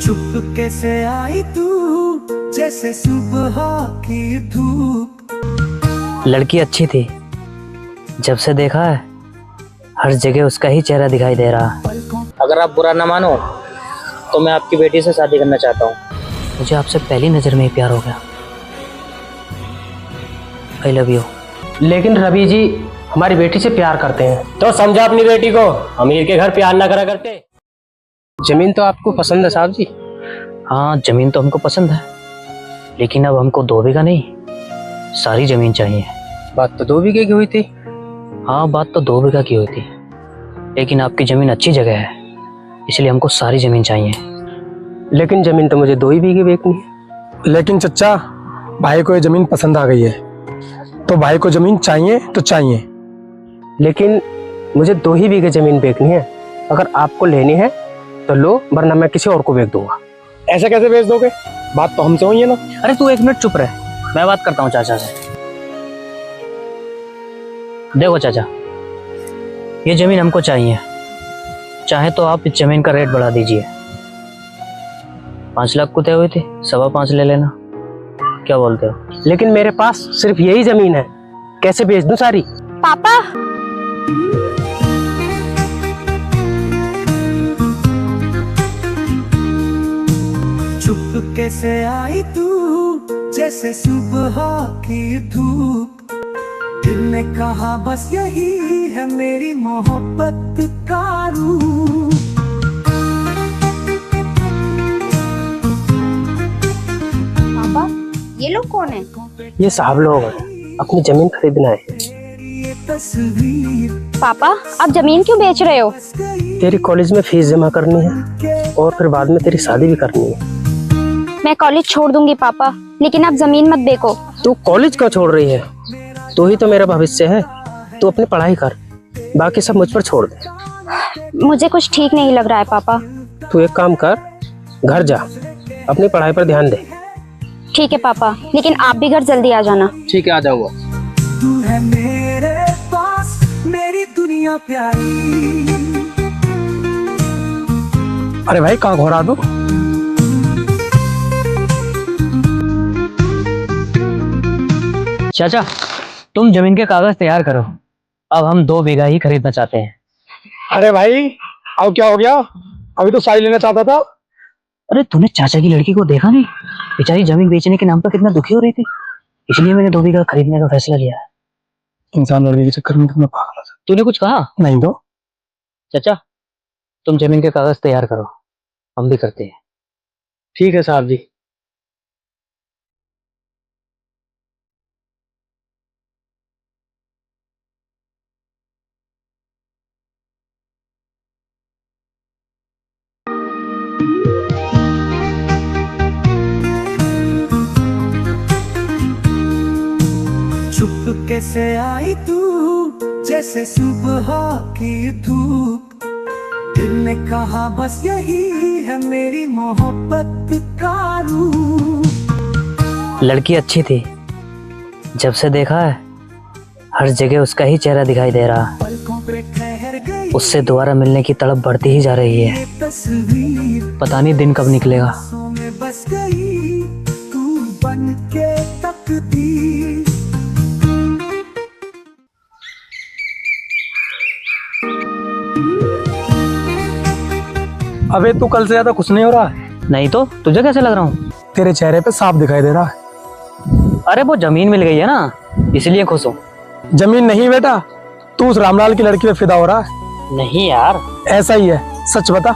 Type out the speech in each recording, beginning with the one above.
चुपके से आई तू जैसे सुबह की धूप। लड़की अच्छी थी, जब से देखा है हर जगह उसका ही चेहरा दिखाई दे रहा है। अगर आप बुरा ना मानो तो मैं आपकी बेटी से शादी करना चाहता हूँ। मुझे आपसे पहली नजर में ही प्यार हो गया। I love you. लेकिन रवि जी हमारी बेटी से प्यार करते हैं, तो समझा अपनी बेटी को, अमीर के घर प्यार ना करा करते। जमीन तो आपको पसंद है साहब जी? हाँ, जमीन तो हमको पसंद है, लेकिन अब हमको 2 बीघा नहीं, सारी जमीन चाहिए। बात तो 2 बीघे की हुई थी। हाँ, बात तो 2 बीघा की हुई थी, लेकिन आपकी जमीन अच्छी जगह है, इसलिए हमको सारी जमीन चाहिए। लेकिन जमीन तो मुझे 2 ही बीघे बेचनी है। लेकिन चच्चा, भाई को ये जमीन पसंद आ गई है, तो भाई को जमीन चाहिए तो चाहिए। लेकिन मुझे 2 ही बीघे जमीन बेचनी है। अगर आपको लेनी है तो लो, वरना मैं किसी और को बेच दूंगा। ऐसे कैसे बेच दोगे? बात तो हमसे हुई है ना। अरे तू 1 मिनट चुप रहे, मैं बात करता हूँ चाचा से। देखो चाचा, ये जमीन हमको चाहिए, चाहे तो आप इस जमीन का रेट बढ़ा दीजिए। 5 लाख को तय हुई थी, 5.25 ले लेना, क्या बोलते हो? लेकिन मेरे पास सिर्फ यही जमीन है, कैसे बेच दूं सारी? पापा, चुपके से आई तू जैसे सुबह की धूप। दिल ने कहा बस यही है मेरी मोहब्बत का रूप। पापा ये लोग कौन है? ये साहब लोग हैं, अपनी जमीन खरीदना है। ये तस्वीर पापा आप जमीन क्यों बेच रहे हो? तेरी कॉलेज में फीस जमा करनी है और फिर बाद में तेरी शादी भी करनी है। मैं कॉलेज छोड़ दूंगी पापा, लेकिन आप जमीन मत बेचो। तू कॉलेज क्यों छोड़ रही है? तू ही तो मेरा भविष्य है। तू अपनी पढ़ाई कर, बाकी सब मुझ पर छोड़ दे। मुझे कुछ ठीक नहीं लग रहा है पापा। तू एक काम कर, घर जा, अपनी पढ़ाई पर ध्यान दे। ठीक है पापा, लेकिन आप भी घर जल्दी आ जाना। ठीक है, आ जाऊंगा। तू है मेरे पास, मेरी दुनिया प्यारी। अरे भाई, कहाँ घोड़ा दो? चाचा, तुम जमीन के कागज तैयार करो, अब हम 2 बीघा ही खरीदना चाहते हैं। अरे भाई, अब क्या हो गया? अभी तो साड़ी लेना चाहता था। अरे तूने चाचा की लड़की को देखा नहीं? बेचारी जमीन बेचने के नाम पर कितना दुखी हो रही थी, इसलिए मैंने 2 बीघा खरीदने का फैसला लिया है। इंसान लड़के के चक्कर में कितना पागल है। तूने कुछ कहा? नहीं तो। चाचा, तुम जमीन के कागज तैयार करो, हम भी करते हैं। ठीक है साहब जी। चुपके से आई तू जैसे सुबह की धूप। दिल ने कहा बस यही है मेरी मोहब्बत का रूप। लड़की अच्छी थी, जब से देखा है हर जगह उसका ही चेहरा दिखाई दे रहा है। पलकों पे ठहर गई उससे दोबारा मिलने की तड़प बढ़ती ही जा रही है। ये तस्वीर पता नहीं दिन कब निकलेगा। आंसुओं में बस गई तू बन के तकदीर। अबे तू कल से ज्यादा खुश नहीं हो रहा है? नहीं तो तुझे कैसे लग रहा हूँ? तेरे चेहरे पे साफ दिखाई दे रहा है। अरे वो जमीन मिल गई है ना, इसलिए खुश हूँ। जमीन नहीं बेटा, तू उस रामलाल की लड़की पे फिदा हो रहा है। नहीं यार, ऐसा ही है, सच बता।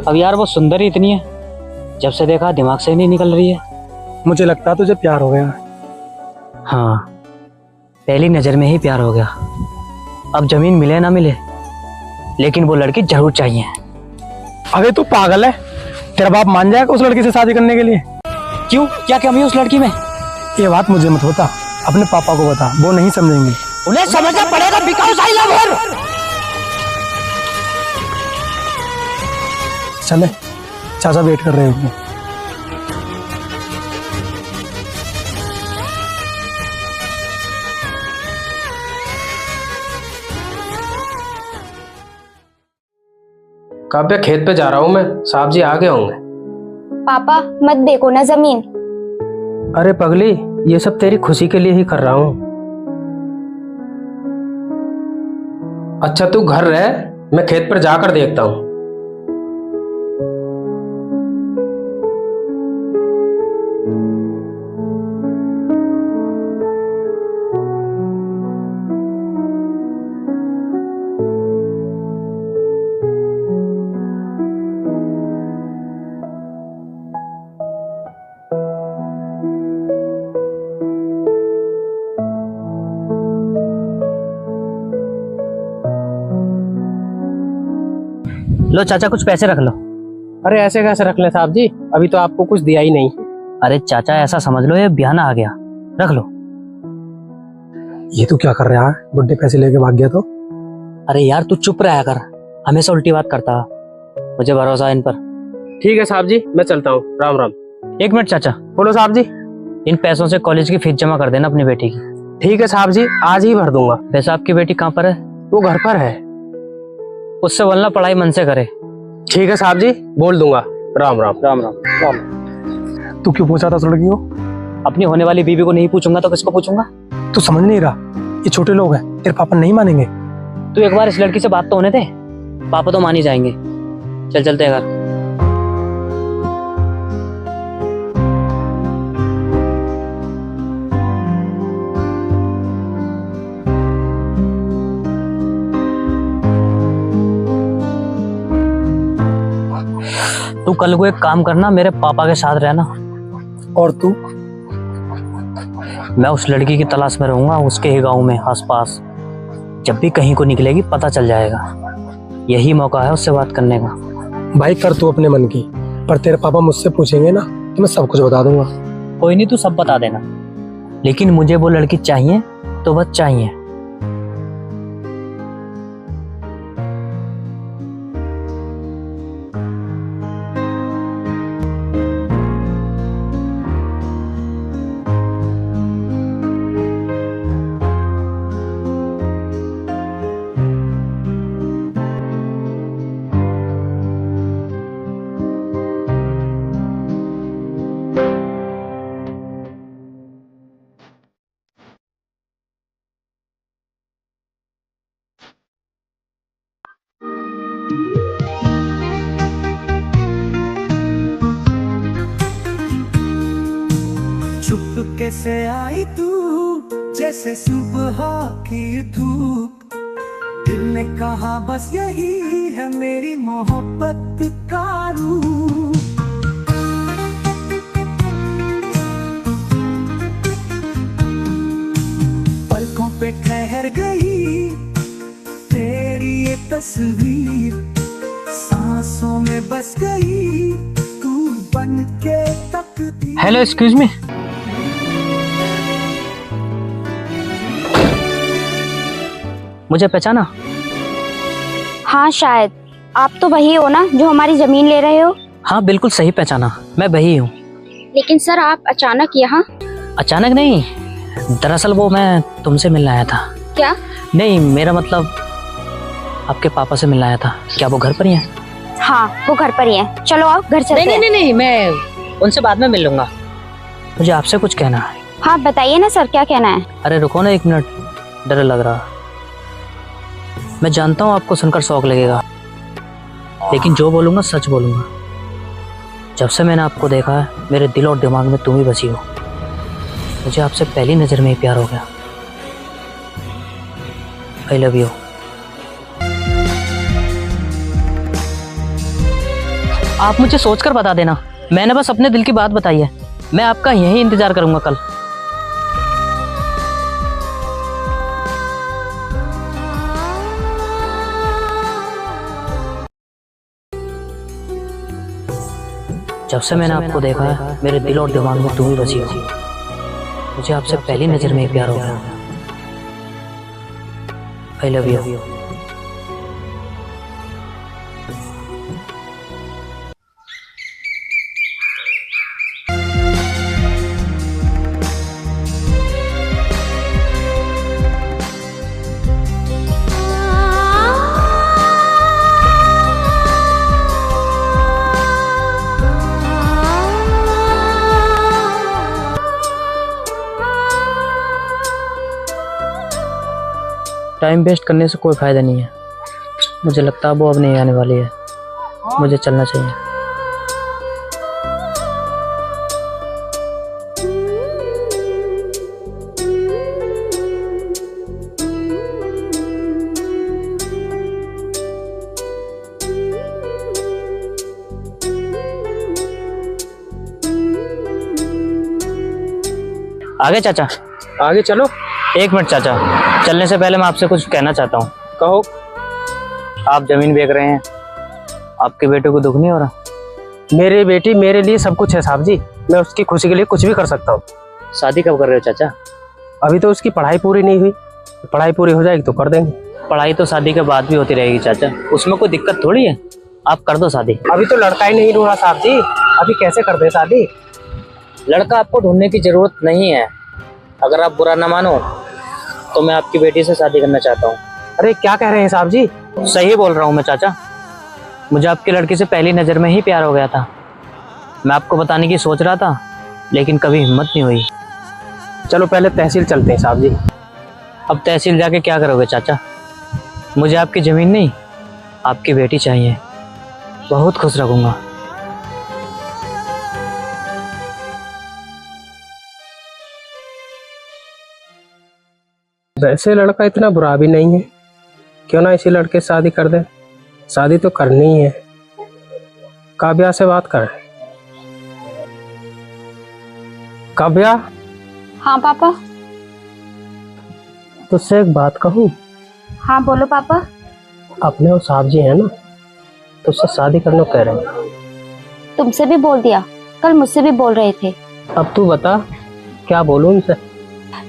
अब यार वो सुंदर ही इतनी है, जब से देखा दिमाग से ही नहीं निकल रही है। मुझे लगता है तुझे प्यार हो गया है। हाँ, पहली नजर में ही प्यार हो गया। अब जमीन मिले ना मिले, लेकिन वो लड़की जरूर चाहिए। अबे तू पागल है? तेरा बाप मान जाएगा उस लड़की से शादी करने के लिए? क्यों, क्या कमी है उस लड़की में? ये बात मुझे मत होता, अपने पापा को बता, वो नहीं समझेंगे। उन्हें समझना पड़ेगा। बिकाऊ साई लवर। चले, चाचा वेट कर रहे होंगे। काव्या खेत पे जा रहा हूँ मैं, साहब जी आगे होंगे। पापा मत देखो ना जमीन। अरे पगली, ये सब तेरी खुशी के लिए ही कर रहा हूँ। अच्छा तू घर रह, मैं खेत पर जाकर देखता हूँ। लो चाचा कुछ पैसे रख लो। अरे ऐसे कैसे रख ले साहब जी, अभी तो आपको कुछ दिया ही नहीं। अरे चाचा ऐसा समझ लो ये बयाना आ गया, रख लो। ये तू क्या कर रहा है? बुड्ढे पैसे लेके भाग गया तो? अरे यार तू चुप रहा कर, हमेशा उल्टी बात करता, मुझे भरोसा है इन पर। ठीक है साहब जी, मैं चलता हूँ। राम राम। एक मिनट चाचा, बोलो साहब जी। इन पैसों से कॉलेज की फीस जमा कर देना अपनी बेटी की। ठीक है साहब जी, आज ही भर दूंगा। वैसे आपकी बेटी कहाँ पर है? वो घर पर है। उससे बोलना पढ़ाई मन से करे। ठीक है साहब जी, बोल दूंगा। राम राम। राम राम। राम। तू क्यों पूछा था उस लड़की को? अपनी होने वाली बीवी को नहीं पूछूंगा तो किसको पूछूंगा? तू समझ नहीं रहा, ये छोटे लोग हैं, तेरे पापा नहीं मानेंगे। तू एक बार इस लड़की से बात तो होने दे, पापा तो मान ही जाएंगे। चल चलते हैं घर। तू कल को एक काम करना, मेरे पापा के साथ रहना। और तू? मैं उस लड़की की तलाश में रहूंगा, उसके ही गांव में आसपास। जब भी कहीं को निकलेगी पता चल जाएगा, यही मौका है उससे बात करने का। भाई कर तू अपने मन की, पर तेरे पापा मुझसे पूछेंगे ना तो मैं सब कुछ बता दूंगा। कोई नहीं, तू सब बता देना, लेकिन मुझे वो लड़की चाहिए तो बस चाहिए। चुपके से आई तू जैसे सुबह की धूप, दिल ने कहा बस यही है मेरी मोहब्बत का रूप। पलकों पे ठहर गई तेरी ये तस्वीर, सांसों में बस गई तू बन के तकदीर। Hello excuse me. मुझे पहचाना? हाँ शायद, आप तो वही हो ना जो हमारी जमीन ले रहे हो? हाँ बिल्कुल सही पहचाना, मैं वही हूँ। लेकिन सर आप अचानक यहाँ? अचानक नहीं, दरअसल वो मैं तुमसे मिलने आया था। क्या? नहीं मेरा मतलब आपके पापा से मिलने आया था। क्या वो घर पर ही हैं? हाँ वो घर पर ही है, चलो आओ घर चलते हैं। नहीं, मैं उनसे बाद में मिल लूंगा। मुझे आपसे कुछ कहना है। हाँ बताइए ना सर, क्या कहना है? अरे रुको ना एक मिनट, डर लग रहा। मैं जानता हूँ आपको सुनकर शौक लगेगा, लेकिन जो बोलूँगा सच बोलूँगा। जब से मैंने आपको देखा है मेरे दिल और दिमाग में तुम ही बसी हो। मुझे आपसे पहली नज़र में ही प्यार हो गया। I love you. आप मुझे सोचकर बता देना, मैंने बस अपने दिल की बात बताई है। मैं आपका यही इंतजार करूँगा कल। जब से मैंने आपको देखा है मेरे दिल और दिमाग में तुम ही बसी हो। मुझे आपसे पहली नजर में ही प्यार हो गया। I love you. Time waste करने से कोई फ़ायदा नहीं है। मुझे लगता है वो अब नहीं आने वाली है, मुझे चलना चाहिए। आगे चाचा, आगे चलो। एक मिनट चाचा, चलने से पहले मैं आपसे कुछ कहना चाहता हूँ। कहो। आप जमीन बेच रहे हैं, आपके बेटे को दुख नहीं हो रहा? मेरी बेटी मेरे लिए सब कुछ है साहब जी, मैं उसकी खुशी के लिए कुछ भी कर सकता हूँ। शादी कब कर रहे हो चाचा? अभी तो उसकी पढ़ाई पूरी नहीं हुई, पढ़ाई पूरी हो जाएगी तो कर देंगे। पढ़ाई तो शादी के बाद भी होती रहेगी चाचा, उसमें कोई दिक्कत थोड़ी है। आप कर दो शादी। अभी तो लड़का ही नहीं ढूंढा साहब जी, अभी कैसे कर दे शादी? लड़का आपको ढूंढने की जरूरत नहीं है। अगर आप बुरा ना मानो तो मैं आपकी बेटी से शादी करना चाहता हूँ। अरे क्या कह रहे हैं साहब जी? सही बोल रहा हूँ मैं चाचा, मुझे आपकी लड़की से पहली नज़र में ही प्यार हो गया था। मैं आपको बताने की सोच रहा था लेकिन कभी हिम्मत नहीं हुई। चलो पहले तहसील चलते हैं साहब जी। अब तहसील जाके क्या करोगे चाचा? मुझे आपकी ज़मीन नहीं, आपकी बेटी चाहिए। बहुत खुश रखूँगा। वैसे लड़का इतना बुरा भी नहीं है, क्यों ना इसी लड़के से शादी कर दे। शादी तो करनी ही है। काव्या से बात करें। काव्या, हाँ पापा। तुझसे एक बात कहूँ? हाँ बोलो पापा। अपने वो साहब जी है ना, तुझसे शादी करने को कह रहे हैं। तुमसे भी बोल दिया, कल मुझसे भी बोल रहे थे। अब तू बता क्या बोलूं उनसे?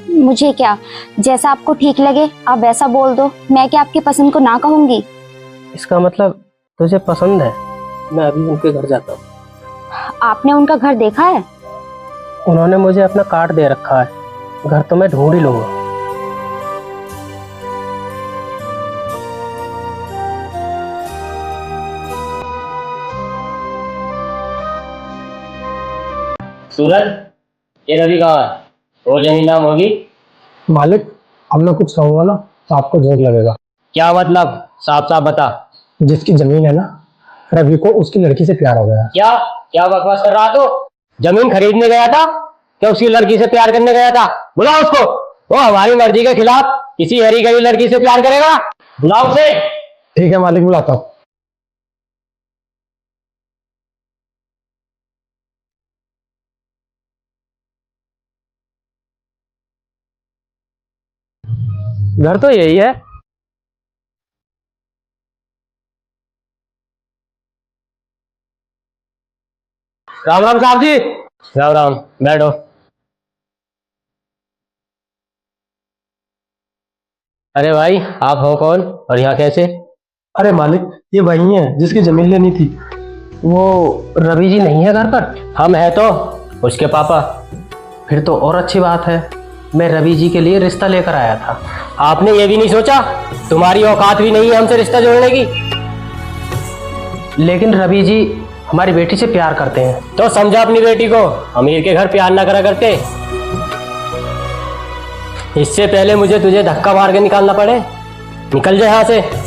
मुझे क्या, जैसा आपको ठीक लगे आप वैसा बोल दो। मैं क्या आपकी पसंद को ना कहूंगी? इसका मतलब तुझे पसंद है? मैं अभी उनके घर जाता हूँ। आपने उनका घर देखा है? उन्होंने मुझे अपना कार्ड दे रखा है, घर तो मैं ढूंढ ही लूंगा। सूरज, ये रवि कहाँ है? वो जमीन नाम होगी? मालिक, अब मैं कुछ कहूँगा ना तो आपको झोंक लगेगा। क्या मतलब? साफ साफ बता। जिसकी जमीन है ना, रवि को उसकी लड़की से प्यार हो गया। क्या क्या बकवास कर रहा तू? जमीन खरीदने गया था क्या उसकी लड़की से प्यार करने गया था? बुलाओ उसको। वो हमारी मर्जी के खिलाफ किसी हरी गई लड़की से प्यार करेगा? बुलाओ उसे। ठीक है मालिक, बुलाता हूँ। घर तो यही है। राम राम साहब जी। राम राम, बैठो। अरे भाई, आप हो कौन और यहाँ कैसे? अरे मालिक, ये वही है जिसकी जमीन लेनी थी। वो रवि जी नहीं है घर पर? हम है तो उसके पापा। फिर तो और अच्छी बात है, मैं रवि जी के लिए रिश्ता लेकर आया था। आपने ये भी नहीं सोचा तुम्हारी औकात भी नहीं है हमसे रिश्ता जोड़ने की? लेकिन रवि जी हमारी बेटी से प्यार करते हैं। तो समझा अपनी बेटी को, अमीर के घर प्यार ना करा करते। इससे पहले मुझे तुझे धक्का मार के निकालना पड़े, निकल जाए यहाँ से।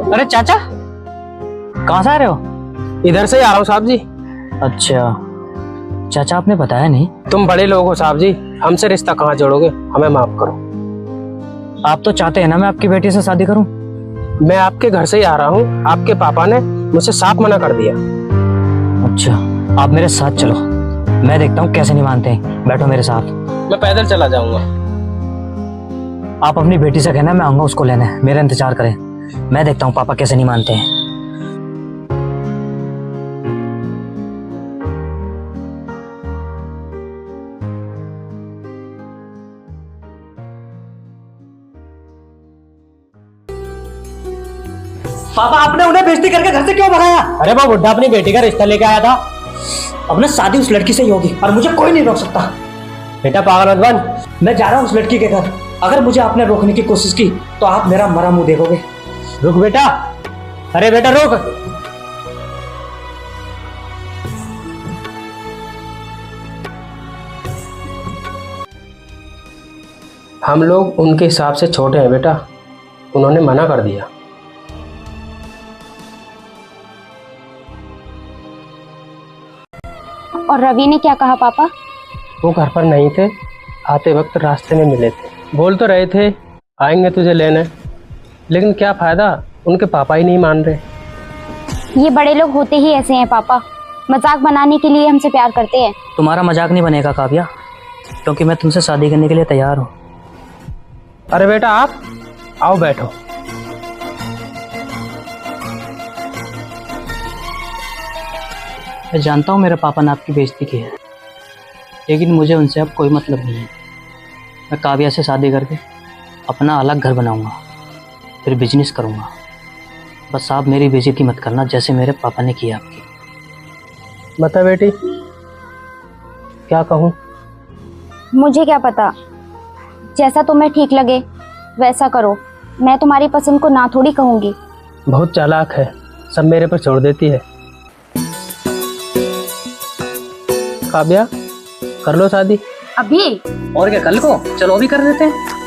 अरे चाचा, कहाँ से आ रहे हो? इधर से ही आ रहा हूँ साहब जी। अच्छा चाचा, आपने बताया नहीं। तुम बड़े लोग हो साहब जी, हमसे रिश्ता कहाँ जोड़ोगे? हमें माफ करो। आप तो चाहते हैं ना मैं आपकी बेटी से शादी करूं? मैं आपके घर से ही आ रहा हूँ, आपके पापा ने मुझसे साफ मना कर दिया। अच्छा, आप मेरे साथ चलो, मैं देखता हूँ कैसे नहीं मानते हैं। बैठो मेरे साथ। मैं पैदल चला जाऊंगा। आप अपनी बेटी से कहना मैं आऊंगा उसको लेने, मेरा इंतजार करें। मैं देखता हूँ पापा कैसे नहीं मानते हैं। पापा आपने उन्हें बेइज्जती करके घर से क्यों भगाया? अरे वो बुढ़ा अपनी बेटी का रिश्ता लेके आया था। अब ना शादी उस लड़की से ही होगी और मुझे कोई नहीं रोक सकता। बेटा पागल मत बन। मैं जा रहा हूँ उस लड़की के घर। अगर मुझे आपने रोकने की कोशिश की तो आप मेरा मरा मुंह देखोगे। रुक बेटा, अरे बेटा रुक। हम लोग उनके हिसाब से छोटे हैं बेटा, उन्होंने मना कर दिया। और रवि ने क्या कहा पापा? वो घर पर नहीं थे, आते वक्त रास्ते में मिले थे। बोल तो रहे थे आएंगे तुझे लेने, लेकिन क्या फायदा, उनके पापा ही नहीं मान रहे। ये बड़े लोग होते ही ऐसे हैं पापा, मजाक बनाने के लिए हमसे प्यार करते हैं। तुम्हारा मजाक नहीं बनेगा काव्या, क्योंकि मैं तुमसे शादी करने के लिए तैयार हूँ। अरे बेटा आप आओ बैठो। मैं जानता हूँ मेरे पापा ने आपकी बेइज्जती की है, लेकिन मुझे उनसे अब कोई मतलब नहीं है। मैं काव्या से शादी करके अपना अलग घर बनाऊंगा, फिर बिजनेस करूंगा। बस आप मेरी बेइज्जती मत करना जैसे मेरे पापा ने किया आपकी। बता बेटी क्या कहूँ? मुझे क्या पता, जैसा तुम्हें ठीक लगे वैसा करो। मैं तुम्हारी पसंद को ना थोड़ी कहूँगी। बहुत चालाक है, सब मेरे पर छोड़ देती है। काव्या कर लो शादी। अभी? और क्या, कल को? चलो अभी कर देते हैं।